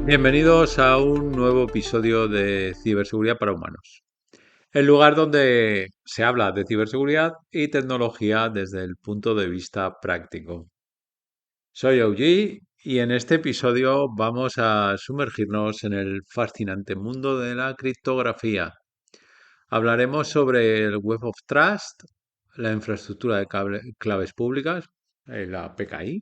Bienvenidos a un nuevo episodio de Ciberseguridad para Humanos, el lugar donde se habla de ciberseguridad y tecnología desde el punto de vista práctico. Soy OG y en este episodio vamos a sumergirnos en el fascinante mundo de la criptografía. Hablaremos sobre el Web of Trust, la infraestructura de claves públicas, la PKI,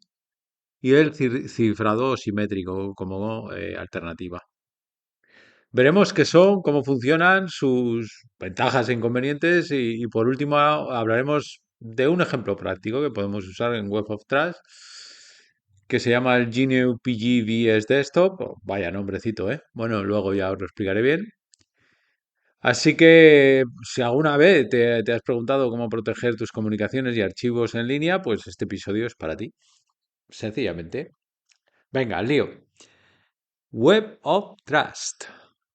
y el cifrado simétrico como alternativa. Veremos qué son, cómo funcionan, sus ventajas e inconvenientes y por último hablaremos de un ejemplo práctico que podemos usar en Web of Trust que se llama el GNU PG VS Desktop. Oh, vaya nombrecito, ¿eh? Bueno, luego ya os lo explicaré bien. Así que si alguna vez te has preguntado cómo proteger tus comunicaciones y archivos en línea, pues este episodio es para ti, sencillamente. Venga, al lío. Web of Trust.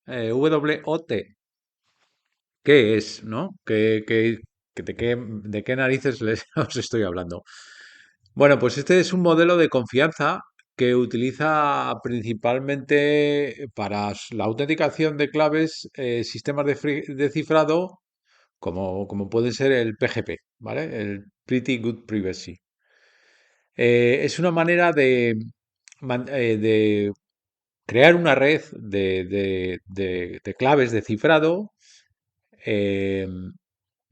WOT. ¿Qué es, no? ¿De qué narices les os estoy hablando? Bueno, pues este es un modelo de confianza que utiliza principalmente para la autenticación de claves sistemas de cifrado como puede ser el PGP, ¿vale? El Pretty Good Privacy. Es una manera de crear una red de claves de cifrado eh,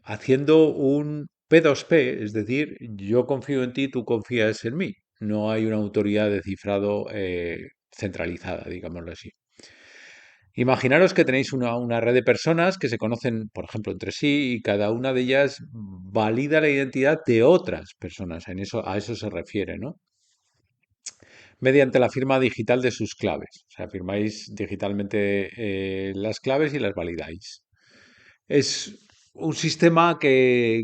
haciendo un P2P, es decir, yo confío en ti, tú confías en mí. No hay una autoridad de cifrado centralizada, digámoslo así. Imaginaros que tenéis una red de personas que se conocen, por ejemplo, entre sí y cada una de ellas valida la identidad de otras personas. A eso se refiere, ¿no? Mediante la firma digital de sus claves. O sea, firmáis digitalmente las claves y las validáis. Es un sistema que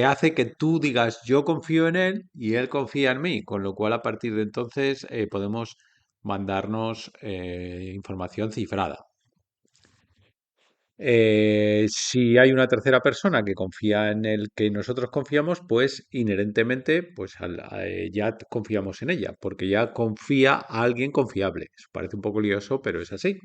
hace que tú digas yo confío en él y él confía en mí, con lo cual a partir de entonces podemos mandarnos información cifrada. Si hay una tercera persona que confía en el que nosotros confiamos, pues inherentemente pues ya confiamos en ella, porque ya confía a alguien confiable. Eso parece un poco lioso, pero es así.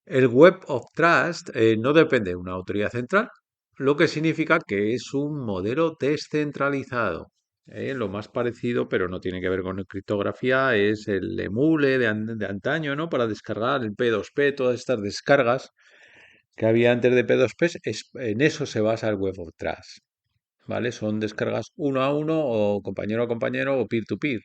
El Web of Trust no depende de una autoridad central, lo que significa que es un modelo descentralizado. Lo más parecido, pero no tiene que ver con criptografía, es el emule de antaño, ¿no? Para descargar el P2P, todas estas descargas que había antes de P2P, en eso se basa el Web of Trust, ¿vale? Son descargas uno a uno o compañero a compañero o peer-to-peer.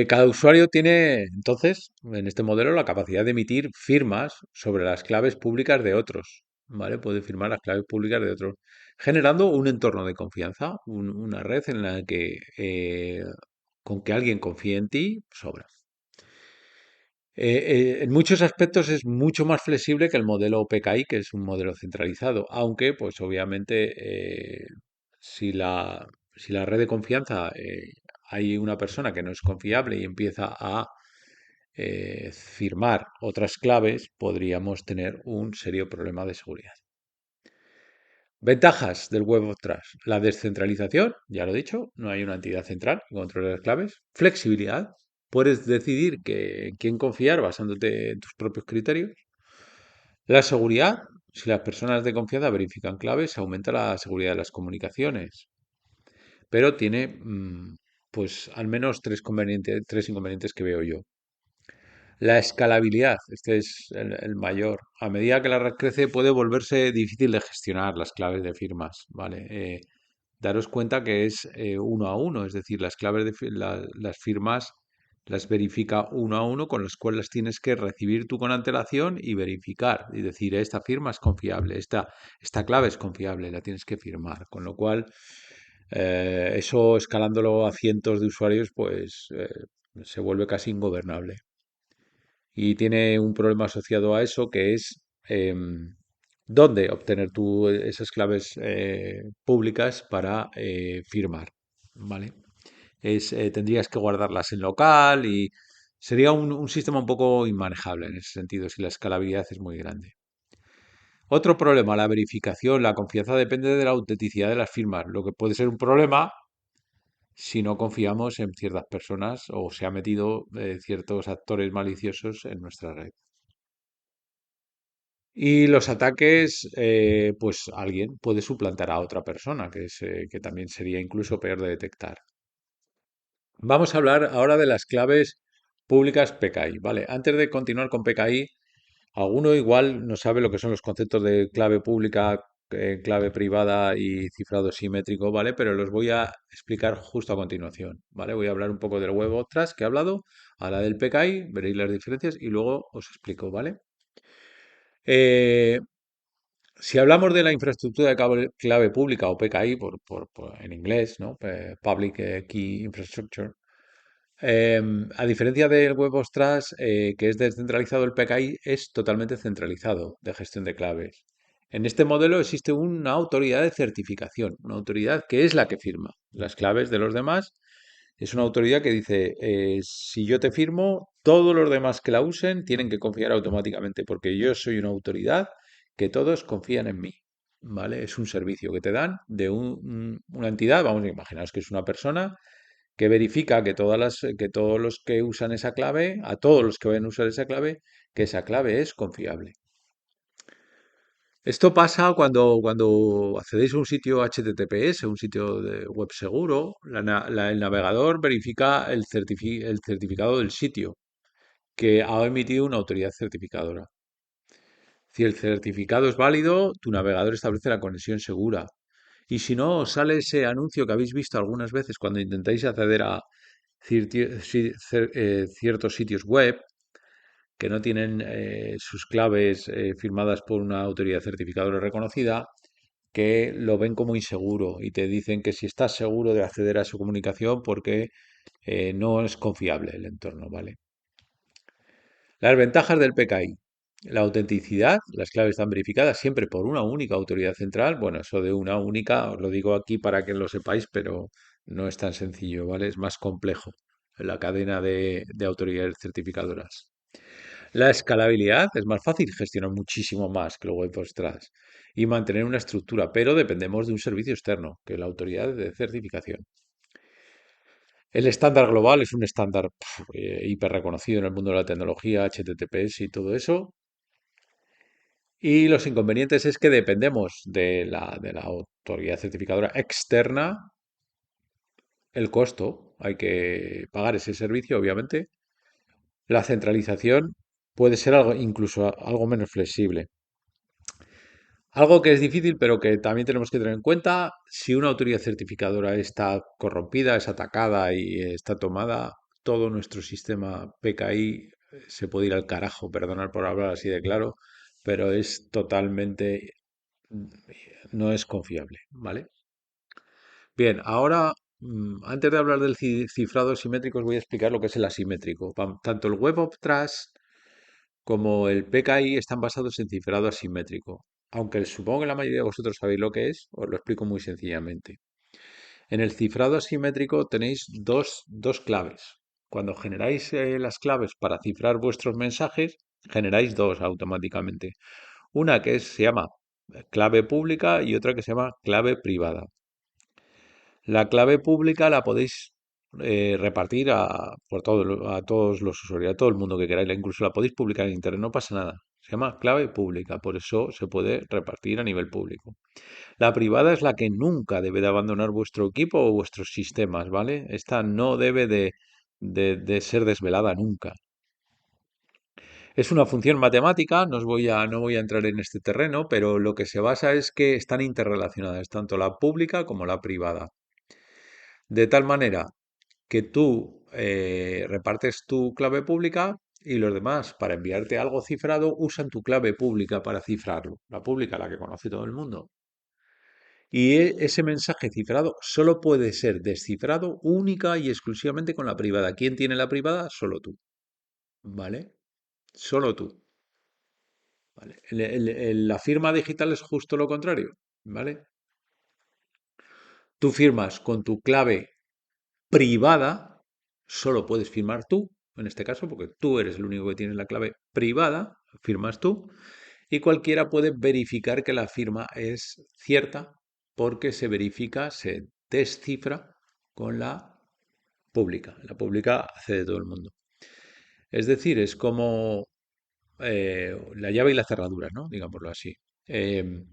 Cada usuario tiene, entonces, en este modelo, la capacidad de emitir firmas sobre las claves públicas de otros, ¿vale? Puede firmar las claves públicas de otros, generando un entorno de confianza, una red en la que con que alguien confíe en ti, sobra. En muchos aspectos es mucho más flexible que el modelo PKI, que es un modelo centralizado, aunque, pues obviamente, si si la red de confianza hay una persona que no es confiable y empieza a firmar otras claves, podríamos tener un serio problema de seguridad. Ventajas del Web of Trust. La descentralización, ya lo he dicho, no hay una entidad central que controle las claves. Flexibilidad. Puedes decidir en quién confiar basándote en tus propios criterios. La seguridad. Si las personas de confianza verifican claves, aumenta la seguridad de las comunicaciones. Pero tiene, pues, al menos tres inconvenientes que veo yo. La escalabilidad, este es el mayor. A medida que la red crece, puede volverse difícil de gestionar las claves de firmas, ¿vale? Daros cuenta que es uno a uno, es decir, las claves las firmas las verifica uno a uno, con las cuales tienes que recibir tú con antelación y verificar y decir, esta firma es confiable, esta clave es confiable, la tienes que firmar. Con lo cual, eso escalándolo a cientos de usuarios, pues se vuelve casi ingobernable. Y tiene un problema asociado a eso que es dónde obtener tú esas claves públicas para firmar, ¿vale? Tendrías que guardarlas en local y sería un sistema un poco inmanejable en ese sentido si la escalabilidad es muy grande. Otro problema, la verificación, la confianza depende de la autenticidad de las firmas, lo que puede ser un problema si no confiamos en ciertas personas o se ha metido ciertos actores maliciosos en nuestra red. Y los ataques, pues alguien puede suplantar a otra persona, que también sería incluso peor de detectar. Vamos a hablar ahora de las claves públicas PKI, ¿vale? Antes de continuar con PKI, alguno igual no sabe lo que son los conceptos de clave pública, clave privada y cifrado simétrico, ¿vale? Pero los voy a explicar justo a continuación, ¿vale? Voy a hablar un poco del Web of Trust que he hablado, a la del PKI, veréis las diferencias y luego os explico, ¿vale? Eh, si hablamos de la infraestructura de clave pública o PKI en inglés, ¿no? Public Key Infrastructure. A diferencia del Web of Trust, que es descentralizado, el PKI es totalmente centralizado de gestión de claves. En este modelo existe una autoridad de certificación, una autoridad que es la que firma las claves de los demás. Es una autoridad que dice, si yo te firmo, todos los demás que la usen tienen que confiar automáticamente, porque yo soy una autoridad que todos confían en mí. ¿Vale? Es un servicio que te dan de una entidad, vamos a imaginaros que es una persona que verifica que todos los que usan esa clave, a todos los que vayan a usar esa clave, que esa clave es confiable. Esto pasa cuando accedéis a un sitio HTTPS, un sitio de web seguro, el navegador verifica el certificado del sitio que ha emitido una autoridad certificadora. Si el certificado es válido, tu navegador establece la conexión segura. Y si no, os sale ese anuncio que habéis visto algunas veces cuando intentáis acceder a ciertos sitios web que no tienen sus claves firmadas por una autoridad certificadora reconocida, que lo ven como inseguro y te dicen que si estás seguro de acceder a su comunicación porque no es confiable el entorno, ¿vale? Las ventajas del PKI. La autenticidad, las claves están verificadas siempre por una única autoridad central. Bueno, eso de una única, os lo digo aquí para que lo sepáis, pero no es tan sencillo, ¿vale? Es más complejo la cadena de autoridades certificadoras. La escalabilidad es más fácil, gestionar muchísimo más que el web of trust y mantener una estructura, pero dependemos de un servicio externo, que es la autoridad de certificación. El estándar global es un estándar hiper reconocido en el mundo de la tecnología, HTTPS y todo eso. Y los inconvenientes es que dependemos de la autoridad certificadora externa, el costo, hay que pagar ese servicio, obviamente. La centralización puede ser algo, incluso algo menos flexible. Algo que es difícil, pero que también tenemos que tener en cuenta, si una autoridad certificadora está corrompida, es atacada y está tomada, todo nuestro sistema PKI se puede ir al carajo, perdonad por hablar así de claro, pero es totalmente, mm, no es confiable, ¿vale? Bien, ahora, antes de hablar del cifrado simétrico, os voy a explicar lo que es el asimétrico. Tanto el Web of Trust como el PKI están basados en cifrado asimétrico. Aunque supongo que la mayoría de vosotros sabéis lo que es, os lo explico muy sencillamente. En el cifrado asimétrico tenéis dos claves. Cuando generáis las claves para cifrar vuestros mensajes, generáis dos automáticamente. Una se llama clave pública y otra que se llama clave privada. La clave pública la podéis repartir a todos los usuarios, a todo el mundo que queráis. Incluso la podéis publicar en Internet, no pasa nada. Se llama clave pública, por eso se puede repartir a nivel público. La privada es la que nunca debe de abandonar vuestro equipo o vuestros sistemas, ¿vale? Esta no debe de ser desvelada nunca. Es una función matemática, no voy a entrar en este terreno, pero lo que se basa es que están interrelacionadas, tanto la pública como la privada. De tal manera que tú repartes tu clave pública y los demás, para enviarte algo cifrado, usan tu clave pública para cifrarlo. La pública, la que conoce todo el mundo. Y ese mensaje cifrado solo puede ser descifrado única y exclusivamente con la privada. ¿Quién tiene la privada? Solo tú. ¿Vale? Solo tú. ¿Vale? La firma digital es justo lo contrario. ¿Vale? Tú firmas con tu clave privada, solo puedes firmar tú, en este caso, porque tú eres el único que tiene la clave privada, firmas tú, y cualquiera puede verificar que la firma es cierta porque se verifica, se descifra con la pública. La pública accede todo el mundo. Es decir, es como la llave y la cerradura, ¿no? Digámoslo así. Eh,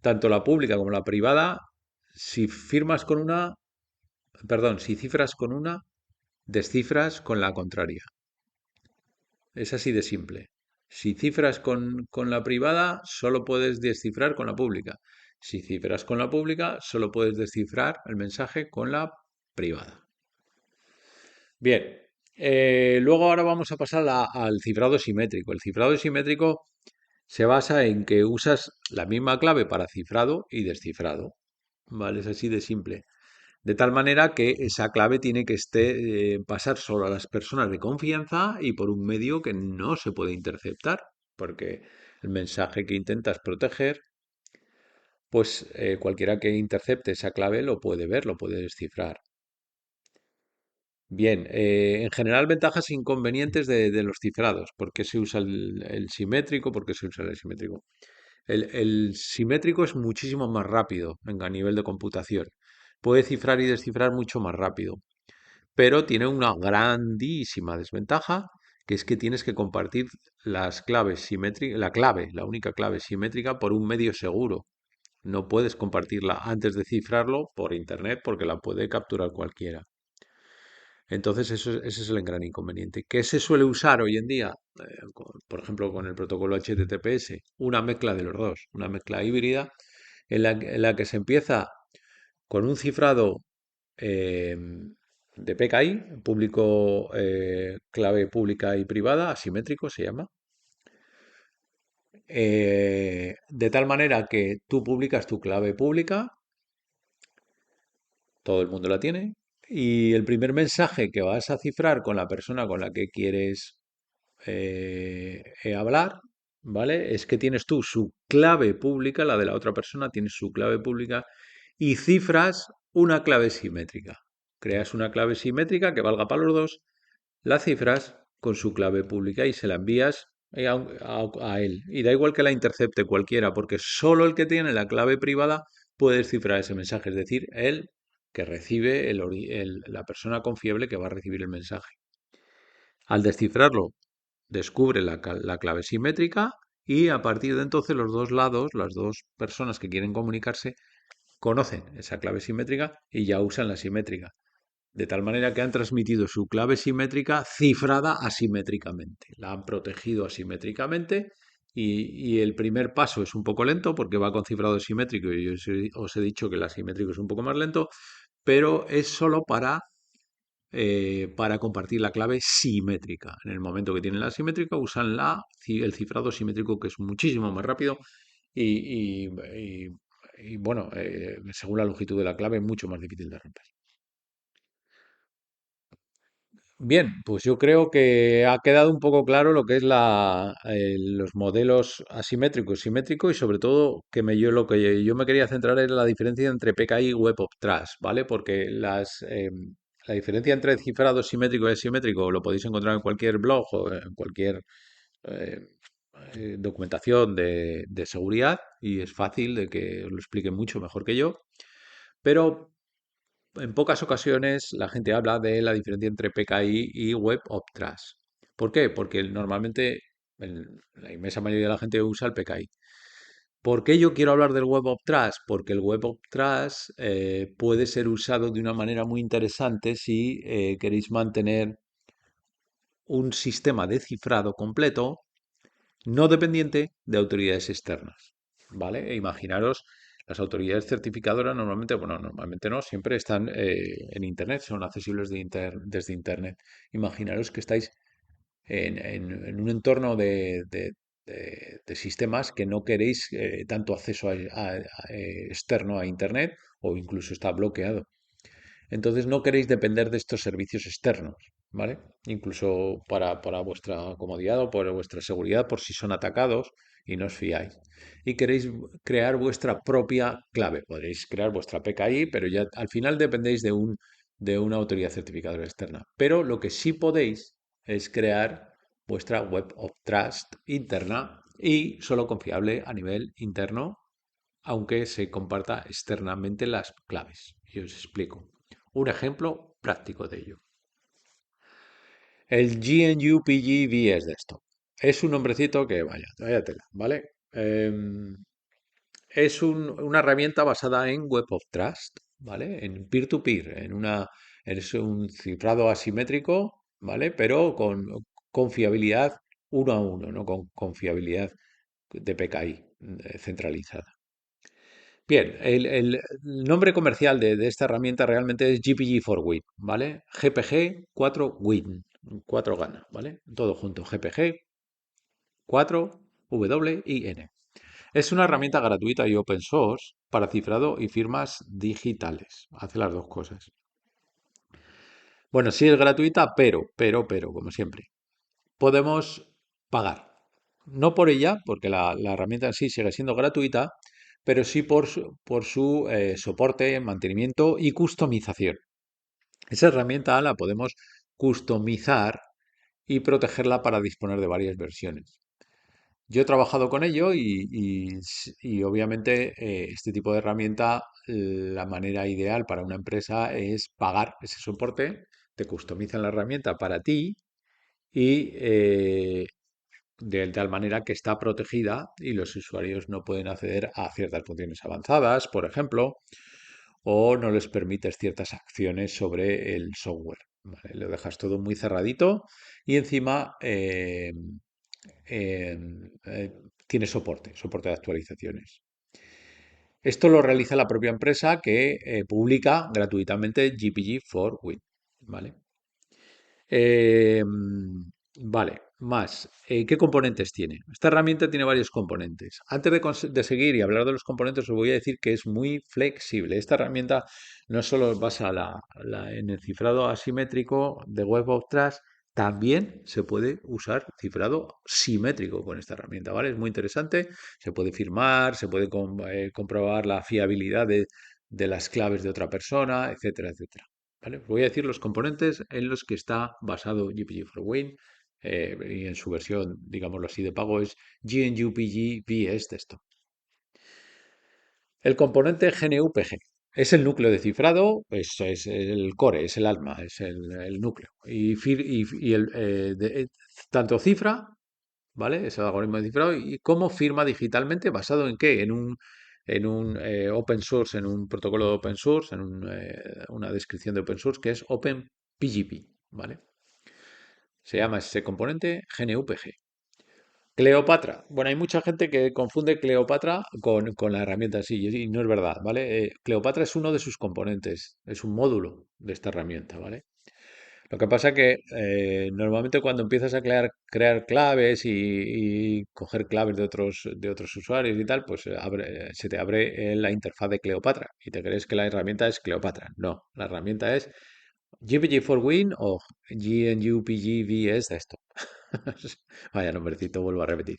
Tanto la pública como la privada, si firmas con una, perdón, si cifras con una, descifras con la contraria. Es así de simple. Si cifras con la privada, solo puedes descifrar con la pública. Si cifras con la pública, solo puedes descifrar el mensaje con la privada. Bien, luego ahora vamos a pasar al cifrado simétrico. El cifrado simétrico se basa en que usas la misma clave para cifrado y descifrado. ¿Vale? Es así de simple. De tal manera que esa clave tiene que pasar solo a las personas de confianza y por un medio que no se puede interceptar, porque el mensaje que intentas proteger, pues cualquiera que intercepte esa clave lo puede ver, lo puede descifrar. Bien, en general ventajas e inconvenientes de los cifrados. ¿Por qué se usa el simétrico? ¿Por qué se usa el simétrico? El simétrico es muchísimo más rápido a nivel de computación. Puede cifrar y descifrar mucho más rápido. Pero tiene una grandísima desventaja, que es que tienes que compartir las claves simétricas, la única clave simétrica por un medio seguro. No puedes compartirla antes de cifrarlo por internet porque la puede capturar cualquiera. Entonces, ese es el gran inconveniente. ¿Qué se suele usar hoy en día? Por ejemplo, con el protocolo HTTPS, una mezcla de los dos, una mezcla híbrida en la que se empieza con un cifrado eh, de PKI, público, clave pública y privada, asimétrico se llama, de tal manera que tú publicas tu clave pública, todo el mundo la tiene, y el primer mensaje que vas a cifrar con la persona con la que quieres hablar, ¿vale? Es que tienes tú su clave pública, la de la otra persona, tienes su clave pública y cifras una clave simétrica. Creas una clave simétrica que valga para los dos, la cifras con su clave pública y se la envías a él. Y da igual que la intercepte cualquiera, porque solo el que tiene la clave privada puede descifrar ese mensaje, es decir, él que recibe la persona confiable que va a recibir el mensaje. Al descifrarlo, descubre la clave simétrica y a partir de entonces los dos lados, las dos personas que quieren comunicarse, conocen esa clave simétrica y ya usan la simétrica. De tal manera que han transmitido su clave simétrica cifrada asimétricamente. La han protegido asimétricamente y el primer paso es un poco lento porque va con cifrado simétrico y yo os he dicho que el asimétrico es un poco más lento, pero es solo para compartir la clave simétrica. En el momento que tienen la simétrica, usan el cifrado simétrico, que es muchísimo más rápido y, bueno, según la longitud de la clave, mucho más difícil de romper. Bien, pues yo creo que ha quedado un poco claro lo que es los modelos asimétrico y simétrico y sobre todo lo que yo me quería centrar es la diferencia entre PKI y Web of Trust, ¿vale? Porque la diferencia entre cifrado simétrico y asimétrico lo podéis encontrar en cualquier blog o en cualquier eh, documentación de seguridad y es fácil de que os lo explique mucho mejor que yo, pero en pocas ocasiones la gente habla de la diferencia entre PKI y Web of Trust. ¿Por qué? Porque normalmente la inmensa mayoría de la gente usa el PKI. ¿Por qué yo quiero hablar del Web of Trust? Porque el Web of Trust puede ser usado de una manera muy interesante si queréis mantener un sistema de cifrado completo no dependiente de autoridades externas. ¿Vale? E imaginaros, las autoridades certificadoras normalmente, bueno, normalmente no, siempre están en Internet, son accesibles desde Internet. Imaginaros que estáis en un entorno de sistemas que no queréis tanto acceso externo a Internet o incluso está bloqueado. Entonces no queréis depender de estos servicios externos, ¿vale? Incluso para vuestra comodidad o por vuestra seguridad, por si son atacados y no os fiáis. Y queréis crear vuestra propia clave. Podréis crear vuestra PKI, pero ya al final dependéis de una autoridad certificadora externa. Pero lo que sí podéis es crear vuestra Web of Trust interna y solo confiable a nivel interno, aunque se comparta externamente las claves. Y os explico. Un ejemplo práctico de ello. El GNU-PG es de esto. Es un nombrecito que, vaya tela, ¿vale? Es una herramienta basada en Web of Trust, ¿vale? En peer-to-peer, es un cifrado asimétrico, ¿vale? Pero con confiabilidad uno a uno, no con confiabilidad de PKI centralizada. Bien, el nombre comercial de esta herramienta realmente es GPG for Win, ¿vale? GPG 4 Win, 4 gana, ¿vale? Todo junto, GPG 4 WIN. Es una herramienta gratuita y open source para cifrado y firmas digitales. Hace las dos cosas. Bueno, sí es gratuita, pero, como siempre, podemos pagar. No por ella, porque la herramienta en sí sigue siendo gratuita, pero sí por su soporte, mantenimiento y customización. Esa herramienta la podemos customizar y protegerla para disponer de varias versiones. Yo he trabajado con ello y obviamente este tipo de herramienta, la manera ideal para una empresa es pagar ese soporte, te customizan la herramienta para ti y de tal manera que está protegida y los usuarios no pueden acceder a ciertas funciones avanzadas, por ejemplo, o no les permites ciertas acciones sobre el software. ¿Vale? Lo dejas todo muy cerradito y encima eh, eh, tiene soporte de actualizaciones. Esto lo realiza la propia empresa que publica gratuitamente GPG for Win. ¿Vale? Vale, más. ¿Qué componentes tiene? Esta herramienta tiene varios componentes. Antes de seguir y hablar de los componentes, os voy a decir que es muy flexible. Esta herramienta no solo basa en el cifrado asimétrico de Web of Trust, también se puede usar cifrado simétrico con esta herramienta, ¿vale? Es muy interesante. Se puede firmar, se puede comprobar la fiabilidad de las claves de otra persona, etcétera, etcétera. ¿Vale? Voy a decir los componentes en los que está basado GPG for Win y en su versión, digámoslo así, de pago es GNU-PG VS Desktop. El componente GNU-PG es el núcleo de cifrado, es el core, es el alma, es el núcleo. Tanto cifra, ¿vale? Es el algoritmo de cifrado y cómo firma digitalmente, ¿basado en qué? En un open source, en un protocolo de open source, una descripción de open source que es OpenPGP, ¿vale? Se llama ese componente GNU-PG. Cleopatra. Bueno, hay mucha gente que confunde Cleopatra con la herramienta en sí, y no es verdad, ¿vale? Cleopatra es uno de sus componentes, es un módulo de esta herramienta, ¿vale? Lo que pasa que normalmente cuando empiezas a crear claves y coger claves de otros usuarios y tal, pues se te abre la interfaz de Cleopatra y te crees que la herramienta es Cleopatra. No, la herramienta es GPG4Win o GNU-PG esto. Vaya nombrecito, vuelvo a repetir.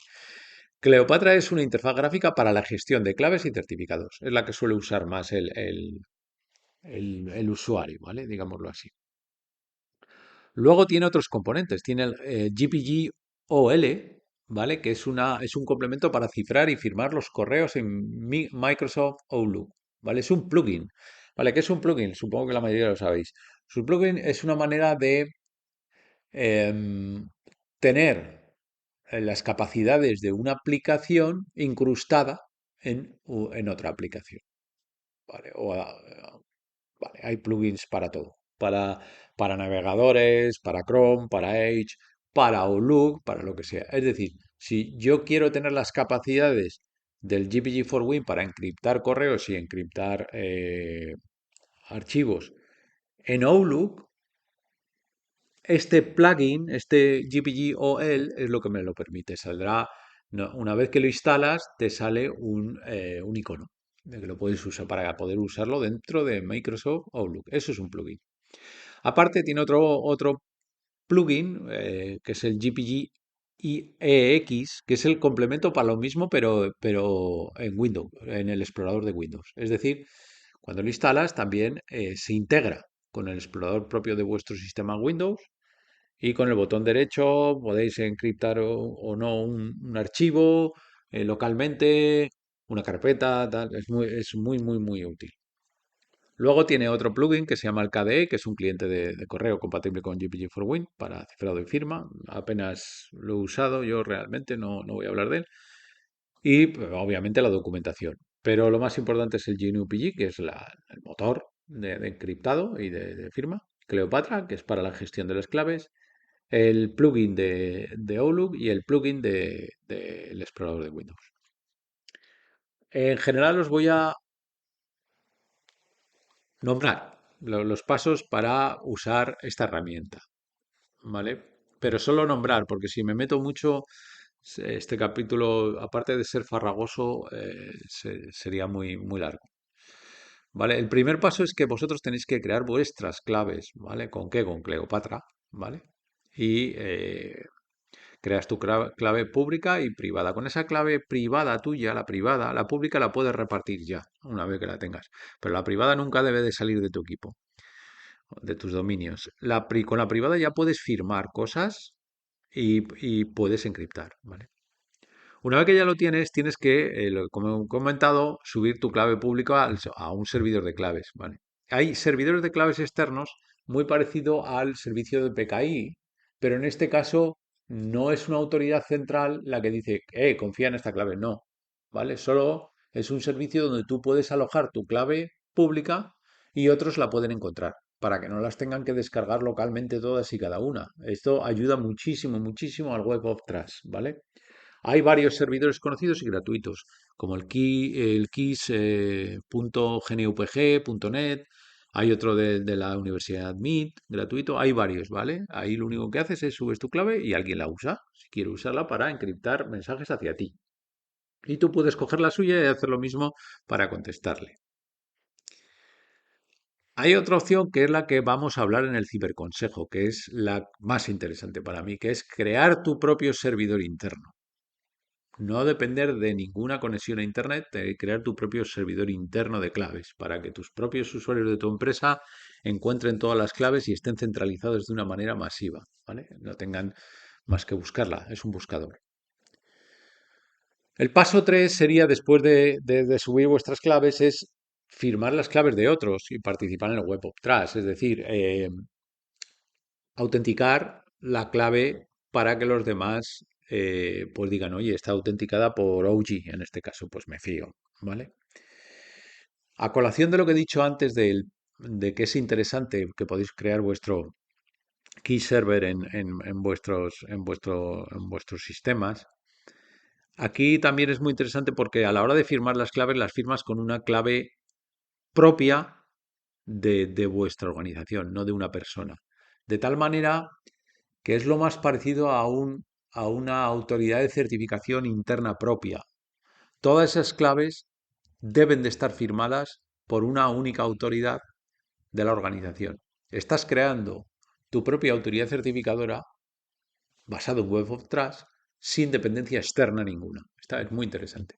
Cleopatra es una interfaz gráfica para la gestión de claves y certificados. Es la que suele usar más el usuario, ¿vale? Digámoslo así. Luego tiene otros componentes. Tiene el GPG-OL, ¿vale? Que es un complemento para cifrar y firmar los correos en Microsoft Outlook, ¿vale? Es un plugin, ¿vale? ¿Qué es un plugin? Supongo que la mayoría lo sabéis. Su plugin es una manera de em, tener las capacidades de una aplicación incrustada en otra aplicación, ¿vale? Vale, hay plugins para todo. Para navegadores, para Chrome, para Edge, para Outlook, para lo que sea. Es decir, si yo quiero tener las capacidades del GPG4Win para encriptar correos y encriptar archivos en Outlook, este plugin, este GPG-OL, es lo que me lo permite. Saldrá, una vez que lo instalas, te sale un icono de que lo puedes usar para poder usarlo dentro de Microsoft Outlook. Eso es un plugin. Aparte, tiene otro plugin que es el GPG EX, que es el complemento para lo mismo, pero en Windows, en el explorador de Windows. Es decir, cuando lo instalas, también se integra con el explorador propio de vuestro sistema Windows y con el botón derecho podéis encriptar o no un archivo localmente, una carpeta, tal. Es muy, muy, muy útil. Luego tiene otro plugin que se llama el KDE, que es un cliente de correo compatible con GPG for Win para cifrado y firma. Apenas lo he usado yo realmente, no voy a hablar de él. Y pues, obviamente la documentación. Pero lo más importante es el GNU-PG, que es el motor de encriptado y de firma. Cleopatra, que es para la gestión de las claves. El plugin de Outlook y el plugin del explorador de Windows. En general os voy a nombrar los pasos para usar esta herramienta, ¿vale? Pero solo nombrar, porque si me meto mucho, este capítulo, aparte de ser farragoso, sería muy largo. ¿Vale? El primer paso es que vosotros tenéis que crear vuestras claves, ¿vale? ¿Con qué? Con Cleopatra, ¿vale? Y creas tu clave pública y privada. Con esa clave privada tuya, la privada, la pública la puedes repartir ya, una vez que la tengas. Pero la privada nunca debe de salir de tu equipo, de tus dominios. Con la privada ya puedes firmar cosas y puedes encriptar, ¿vale? Una vez que ya lo tienes, tienes que, como he comentado, subir tu clave pública a un servidor de claves, ¿vale? Hay servidores de claves externos muy parecido al servicio de PKI, pero en este caso no es una autoridad central la que dice, confía en esta clave, no, ¿vale? Solo es un servicio donde tú puedes alojar tu clave pública y otros la pueden encontrar, para que no las tengan que descargar localmente todas y cada una. Esto ayuda muchísimo al Web of Trust, ¿vale? Hay varios servidores conocidos y gratuitos, como el KISS.gnupg.net, hay otro de la Universidad MIT, gratuito, hay varios, ¿vale? Ahí lo único que haces es subes tu clave y alguien la usa, si quiere usarla para encriptar mensajes hacia ti. Y tú puedes coger la suya y hacer lo mismo para contestarle. Hay otra opción que es la que vamos a hablar en el ciberconsejo, que es la más interesante para mí, que es crear tu propio servidor interno. No depender de ninguna conexión a Internet, de crear tu propio servidor interno de claves para que tus propios usuarios de tu empresa encuentren todas las claves y estén centralizados de una manera masiva, ¿vale? No tengan más que buscarla, es un buscador. El paso 3 sería, después de subir vuestras claves, es firmar las claves de otros y participar en el Web of Trust, es decir, autenticar la clave para que los demás pues digan, oye, está autenticada por OG, en este caso, pues me fío, ¿vale? A colación de lo que he dicho antes de que es interesante que podéis crear vuestro key server en vuestros sistemas, aquí también es muy interesante porque a la hora de firmar las claves, las firmas con una clave propia de vuestra organización, no de una persona. De tal manera que es lo más parecido a una autoridad de certificación interna propia. Todas esas claves deben de estar firmadas por una única autoridad de la organización. Estás creando tu propia autoridad certificadora basado en Web of Trust sin dependencia externa ninguna. Esta es muy interesante.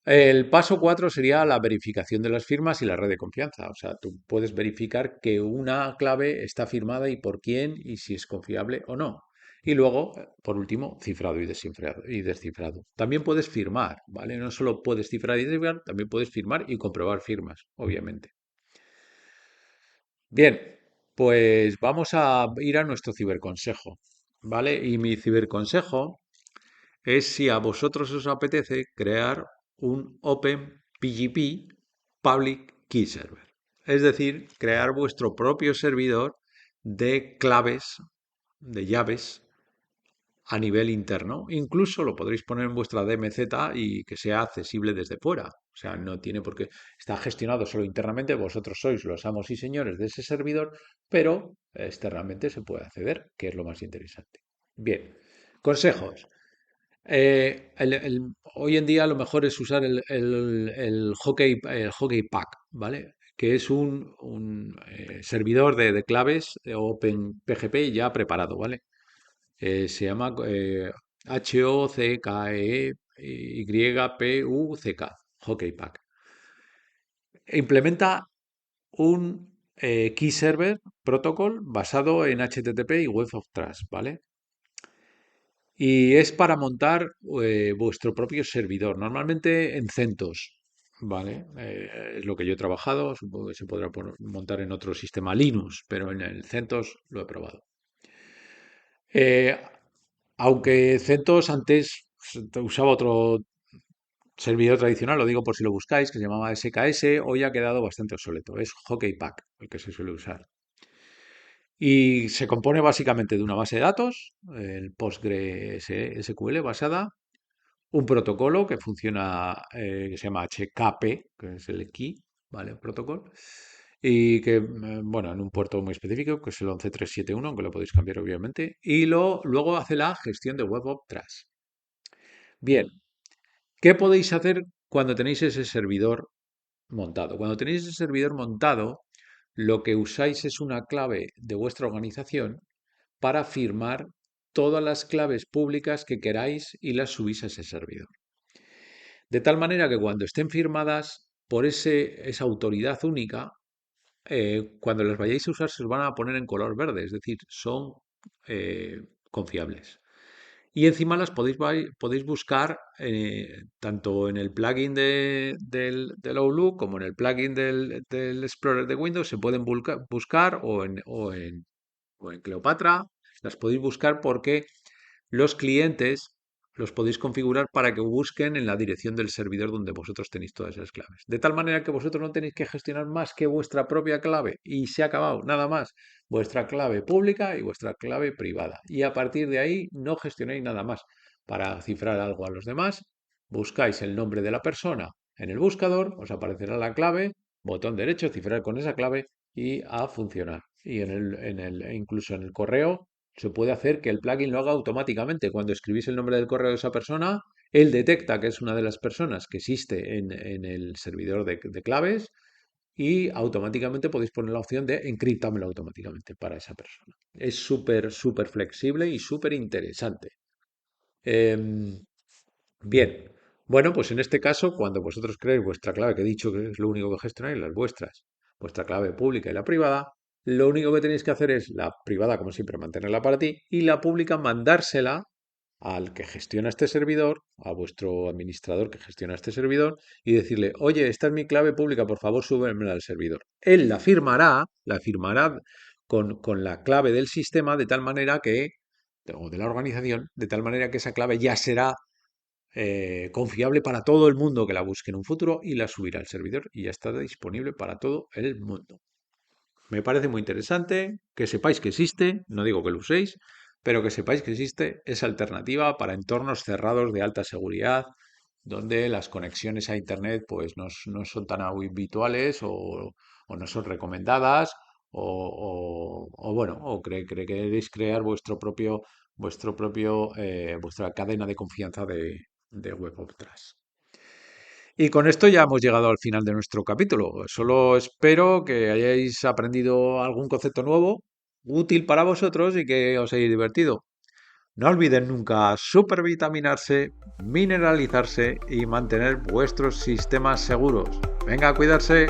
El paso 4 sería la verificación de las firmas y la red de confianza. O sea, tú puedes verificar que una clave está firmada y por quién y si es confiable o no. Y luego, por último, cifrado y descifrado. También puedes firmar, ¿vale? No solo puedes cifrar y descifrar, también puedes firmar y comprobar firmas, obviamente. Bien, pues vamos a ir a nuestro ciberconsejo, ¿vale? Y mi ciberconsejo es si a vosotros os apetece crear un OpenPGP Public Key Server. Es decir, crear vuestro propio servidor de claves, de llaves a nivel interno. Incluso lo podréis poner en vuestra DMZ y que sea accesible desde fuera. O sea, no tiene por qué estar gestionado solo internamente. Vosotros sois los amos y señores de ese servidor, pero externamente se puede acceder, que es lo más interesante. Bien, consejos. Hoy en día lo mejor es usar el Hockey Pack, ¿vale? Que es un servidor de claves de OpenPGP ya preparado, ¿vale? Se llama HOCKEYPUCK, Hockey Pack. Implementa un Key Server Protocol basado en HTTP y Web of Trust, ¿vale? Y es para montar vuestro propio servidor, normalmente en CentOS. ¿vale? Es lo que yo he trabajado, supongo que se podrá montar en otro sistema Linux, pero en el CentOS lo he probado. Eh, Aunque CentOS antes usaba otro servidor tradicional, lo digo por si lo buscáis, que se llamaba SKS, hoy ha quedado bastante obsoleto. Es Hockey Pack el que se suele usar. Y se compone básicamente de una base de datos, el PostgreSQL basada, un protocolo que funciona, que se llama HKP, que es el Key, ¿vale? Protocolo. Y que, bueno, en un puerto muy específico, que es el 11371, aunque lo podéis cambiar obviamente. Y luego hace la gestión de Web of Trust. Bien, ¿qué podéis hacer cuando tenéis ese servidor montado? Cuando tenéis ese servidor montado, lo que usáis es una clave de vuestra organización para firmar todas las claves públicas que queráis y las subís a ese servidor. De tal manera que cuando estén firmadas por esa autoridad única, cuando las vayáis a usar se os van a poner en color verde, es decir, son eh, confiables. Y encima las podéis buscar tanto en el plugin del Outlook como en el plugin del Explorer de Windows. Se pueden buscar o en Cleopatra. Las podéis buscar porque los clientes los podéis configurar para que busquen en la dirección del servidor donde vosotros tenéis todas esas claves. De tal manera que vosotros no tenéis que gestionar más que vuestra propia clave y se ha acabado, nada más. Vuestra clave pública y vuestra clave privada. Y a partir de ahí no gestionéis nada más. Para cifrar algo a los demás, buscáis el nombre de la persona en el buscador, os aparecerá la clave, botón derecho, cifrar con esa clave y a funcionar. Y incluso en el correo se puede hacer que el plugin lo haga automáticamente. Cuando escribís el nombre del correo de esa persona, él detecta que es una de las personas que existe en el servidor de claves y automáticamente podéis poner la opción de encriptámelo automáticamente para esa persona. Es súper, súper flexible y súper interesante. Em, Bien, bueno, pues en este caso, cuando vosotros creéis vuestra clave, que he dicho que es lo único que gestionáis, las vuestras, vuestra clave pública y la privada, lo único que tenéis que hacer es la privada, como siempre, mantenerla para ti y la pública mandársela al que gestiona este servidor, a vuestro administrador que gestiona este servidor, y decirle, oye, esta es mi clave pública, por favor, súbemela al servidor. Él la firmará con la clave del sistema de tal manera que, o de la organización, de tal manera que esa clave ya será confiable para todo el mundo que la busque en un futuro y la subirá al servidor y ya estará disponible para todo el mundo. Me parece muy interesante que sepáis que existe, no digo que lo uséis, pero que sepáis que existe esa alternativa para entornos cerrados de alta seguridad, donde las conexiones a Internet pues no son tan habituales o no son recomendadas o bueno, o queréis crear vuestra cadena de confianza de Web of Trust. Y con esto ya hemos llegado al final de nuestro capítulo. Solo espero que hayáis aprendido algún concepto nuevo, útil para vosotros y que os hayáis divertido. No olviden nunca supervitaminarse, mineralizarse y mantener vuestros sistemas seguros. Venga, a cuidarse.